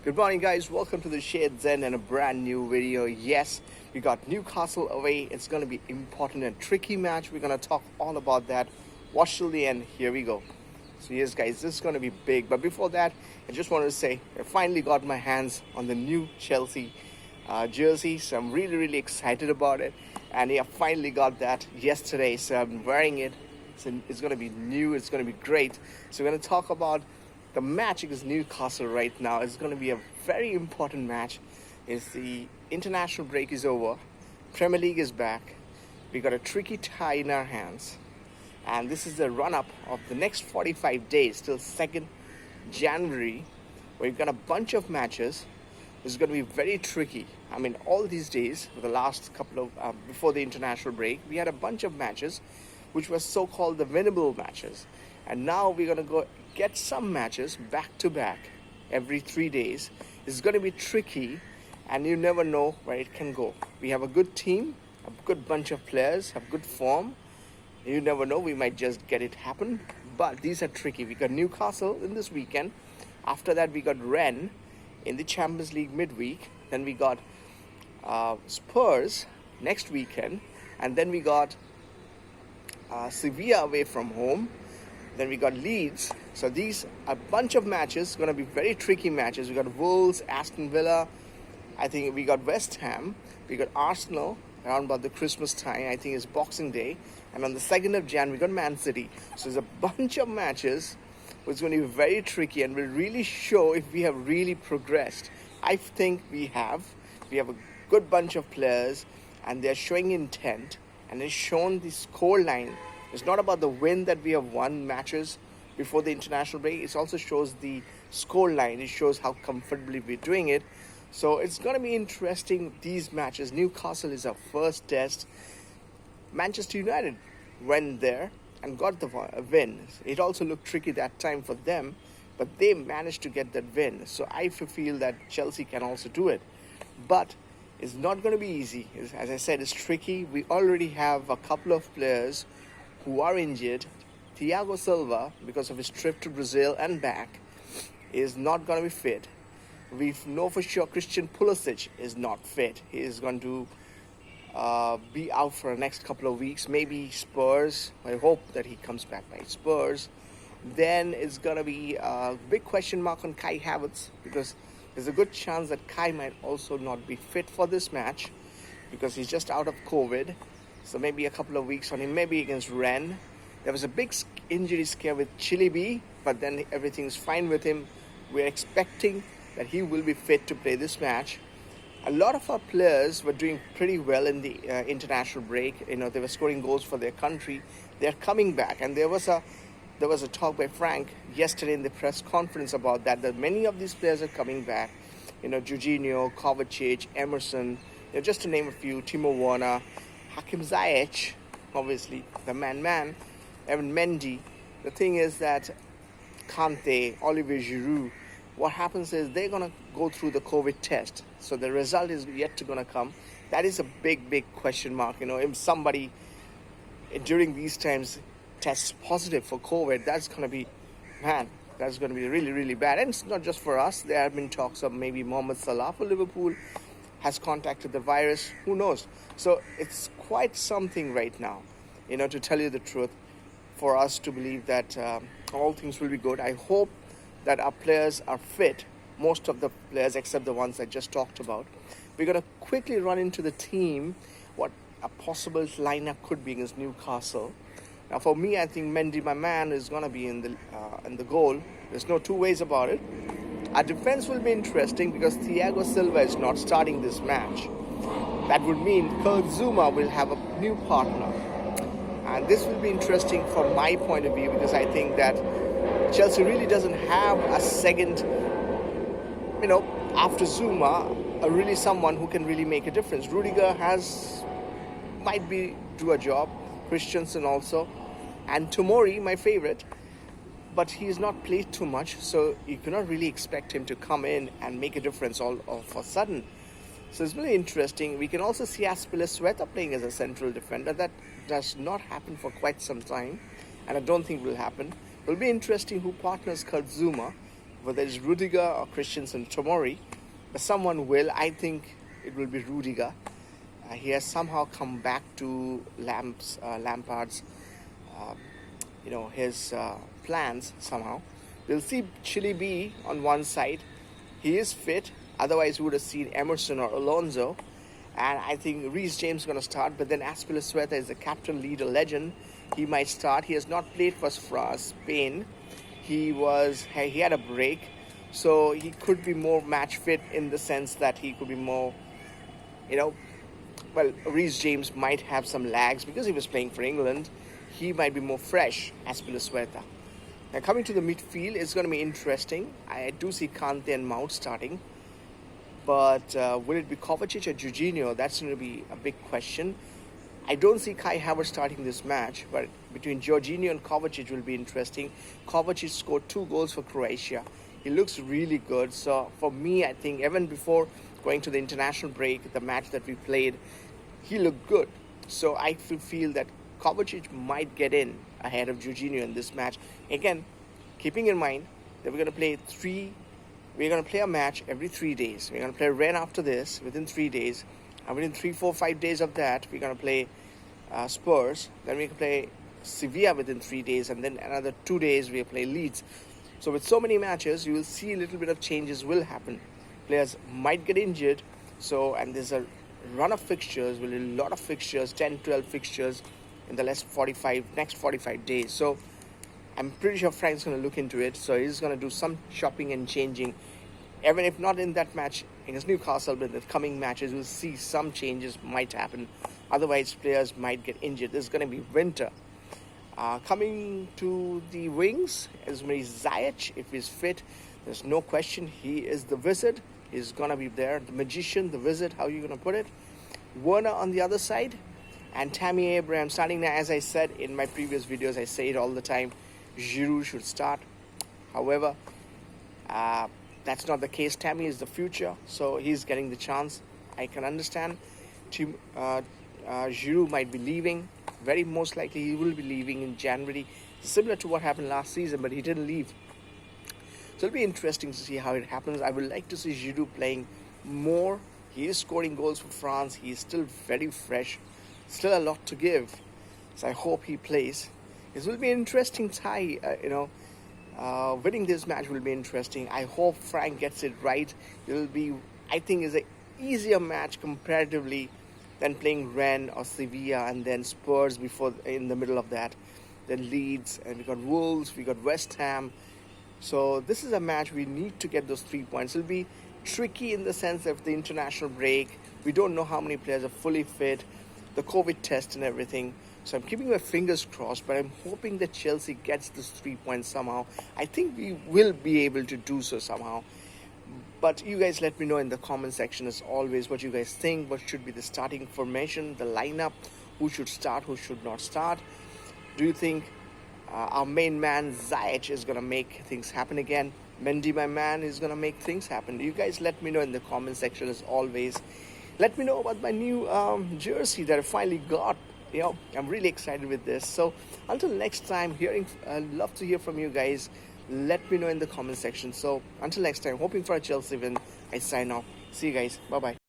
Good morning, guys. Welcome to the Shade Zen and a brand new video. Yes, we got Newcastle away. It's going to be important and tricky match. We're going to talk all about that. Watch till the end. Here we go. So yes, guys, this is going to be big. But before that, I just wanted to say I finally got my hands on the new Chelsea jersey. So I'm really excited about it. And yeah, finally got that yesterday. So I'm wearing it. So it's going to be new. It's going to be great. So we're going to talk about the match against Newcastle right now. Is going to be a very important match. Is the international break is over, Premier League is back, we got a tricky tie in our hands, and this is the run-up of the next 45 days till 2nd January, where we've got a bunch of matches. This is going to be very tricky. I mean, all these days, for the last couple of, before the international break, we had a bunch of matches which were so-called the winnable matches. And now we're going to go get some matches back to back every 3 days. It's going to be tricky, and you never know where it can go. We have a good team, a good bunch of players, have good form. You never know, we might just get it happen. But these are tricky. We got Newcastle in this weekend. After that, we got Rennes in the Champions League midweek. Then we got Spurs next weekend. And then we got Sevilla away from home. Then we got Leeds. So these are a bunch of matches, going to be very tricky matches. We got Wolves, Aston Villa. I think we got West Ham. We got Arsenal around about the Christmas time. I think it's Boxing Day. And on the 2nd of Jan, we got Man City. So there's a bunch of matches which is going to be very tricky and will really show if we have really progressed. I think we have. We have a good bunch of players, and they're showing intent, and it's shown the score line. It's not about the win that we have won matches before the international break. It also shows the score line. It shows how comfortably we're doing it. So it's going to be interesting, these matches. Newcastle is our first test. Manchester United went there and got the win. It also looked tricky that time for them, but they managed to get that win. So I feel that Chelsea can also do it. But it's not going to be easy. As I said, it's tricky. We already have a couple of players who are injured. Thiago Silva, because of his trip to Brazil and back, is not going to be fit. We know for sure Christian Pulisic is not fit. He is going to be out for the next couple of weeks. Maybe Spurs. I hope that he comes back by Spurs. Then it's going to be a big question mark on Kai Havertz, because there's a good chance that Kai might also not be fit for this match because he's just out of COVID. So maybe a couple of weeks on him, maybe against Rennes. There was a big injury scare with Chile, but then everything's fine with him. We're expecting that he will be fit to play this match. A lot of our players were doing pretty well in the international break. You know, they were scoring goals for their country. They're coming back, and there was a talk by Frank yesterday in the press conference about that many of these players are coming back. You know, Jorginho, Kovacic, Emerson, you know, just to name a few. Timo Werner, Hakim Ziyech, obviously the man, Evan Mendy. The thing is that Kante, Olivier Giroud, what happens is they're going to go through the COVID test. So the result is yet to going to come. That is a big question mark. You know, if somebody during these times tests positive for COVID, that's going to be, that's going to be really bad. And it's not just for us. There have been talks of maybe Mohamed Salah for Liverpool has contacted the virus. Who knows? So it's quite something right now, you know, to tell you the truth, for us to believe that all things will be good. I hope that our players are fit, most of the players except the ones I just talked about. We're going to quickly run into the team, what a possible lineup could be against Newcastle. Now for me, I think Mendy, my man, is going to be in the goal. There's no two ways about it. Our defense will be interesting because Thiago Silva is not starting this match. That would mean Kurt Zouma will have a new partner. And this will be interesting from my point of view, because I think that Chelsea really doesn't have a second, you know, after Zouma, really someone who can really make a difference. Rudiger might do a job. Christensen also. And Tomori, my favorite. But he's not played too much, so you cannot really expect him to come in and make a difference all of a sudden. So it's really interesting. We can also see Azpilicueta playing as a central defender. That does not happen for quite some time, and I don't think will happen. It will be interesting who partners Kurt Zouma. whether it's Rudiger or Christensen Tomori, but someone will. I think it will be Rudiger. He has somehow come back to Lampard's, his plans somehow. We'll see Chile B on one side. He is fit. Otherwise, we would have seen Emerson or Alonso. And I think Reece James is going to start. But then Azpilicueta is the captain, leader, legend. He might start. He has not played for Spain. He had a break. So he could be more match fit in the sense that he could be more, Reece James might have some lags because he was playing for England. He might be more fresh, Azpilicueta. Now coming to the midfield, it's going to be interesting. I do see Kante and Mount starting. But will it be Kovacic or Jorginho? That's going to be a big question. I don't see Kai Havertz starting this match, but between Jorginho and Kovacic will be interesting. Kovacic scored 2 goals for Croatia. He looks really good. So for me, I think even before going to the international break, the match that we played, he looked good. So I feel that Kovacic might get in ahead of Jorginho in this match. Again, keeping in mind that we're going to play a match every 3 days. We're going to play Rennes after this within 3 days. And within 3, 4, 5 days of that, we're going to play Spurs. Then we can play Sevilla within 3 days. And then another 2 days, we'll play Leeds. So with so many matches, you will see a little bit of changes will happen. Players might get injured. And there's a run of fixtures, a lot of fixtures, 10, 12 fixtures in the next 45 days. So I'm pretty sure Frank's going to look into it. So he's going to do some shopping and changing. Even if not in that match against Newcastle, but in the coming matches, we'll see some changes might happen. Otherwise, players might get injured. This is going to be winter. Coming to the wings, is Ziyech. If he's fit, there's no question. He is the wizard. He's going to be there. The magician, the wizard, how are you going to put it? Werner on the other side. And Tammy Abraham starting now. As I said in my previous videos, I say it all the time. Giroud should start. However, that's not the case. Tammy is the future, so he's getting the chance. I can understand. Giroud might be leaving. Very most likely he will be leaving in January. Similar to what happened last season, but he didn't leave. So it'll be interesting to see how it happens. I would like to see Giroud playing more. He is scoring goals for France. He is still very fresh. Still a lot to give. So I hope he plays. This will be an interesting tie, winning this match will be interesting. I hope Frank gets it right. It will be, I think, is an easier match comparatively than playing Rennes or Sevilla and then Spurs in the middle of that. Then Leeds, and we got Wolves, we got West Ham. So this is a match we need to get those 3 points. It'll be tricky in the sense of the international break. We don't know how many players are fully fit, the COVID test and everything. So I'm keeping my fingers crossed, but I'm hoping that Chelsea gets this 3 points somehow. I think we will be able to do so somehow. But you guys let me know in the comment section as always what you guys think. What should be the starting formation, the lineup, who should start, who should not start. Do you think our main man Ziyech is going to make things happen again? Mendy, my man, is going to make things happen. You guys let me know in the comment section as always. Let me know about my new jersey that I finally got. I'm really excited with this. So until next time, I'd love to hear from you guys. Let me know in the comment section. So until next time, hoping for a Chelsea win. I sign off. See you guys. Bye-bye.